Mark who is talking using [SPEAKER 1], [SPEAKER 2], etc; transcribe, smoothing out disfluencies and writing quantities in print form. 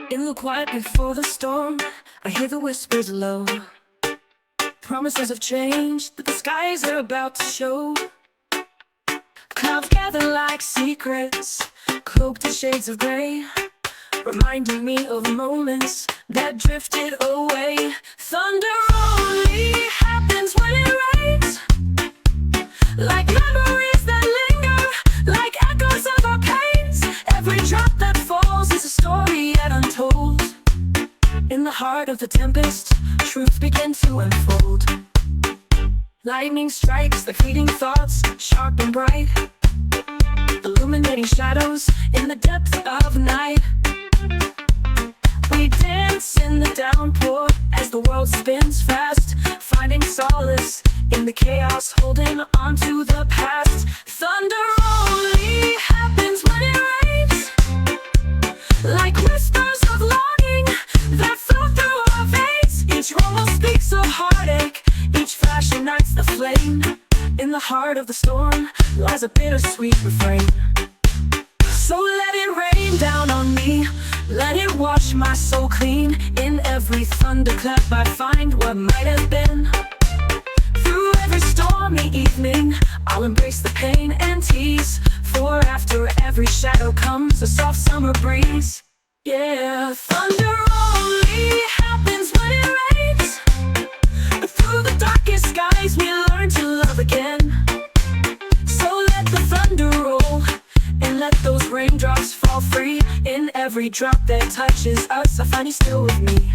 [SPEAKER 1] In the quiet before the storm, I hear the whispers low. Promises of change that the skies are about to show. Clouds gather like secrets, cloaked in shades of gray, reminding me of moments that drifted away. Thunder only happens when it rains, like memories that linger, like echoes of our pains. Every drop that falls is a story yet untold. In the heart of the tempest, truths begin to unfold. Lightning strikes like fleeting thoughts, sharp and bright, illuminating shadows in the depths of night. We dance in the downpour as the world spins fast, finding solace in the chaos, holding on to the past. Thunder only happens when it rains, like whispers of longing that flow through our veins. Each rumble speaks of heartache, each flash ignites the flame. In the heart of the storm lies a bittersweet refrain. So let it rain down on me, let it wash my soul clean. In every thunderclap I find what might have been. Through every stormy evening I'll embrace the pain and tease, for after every shadow comes a soft summer breeze. Yeah, thunder only happens when it rains, but through the darkest skies we learn to love again. So let the thunder roll and let those raindrops fall free. In every drop that touches us I find you still with me.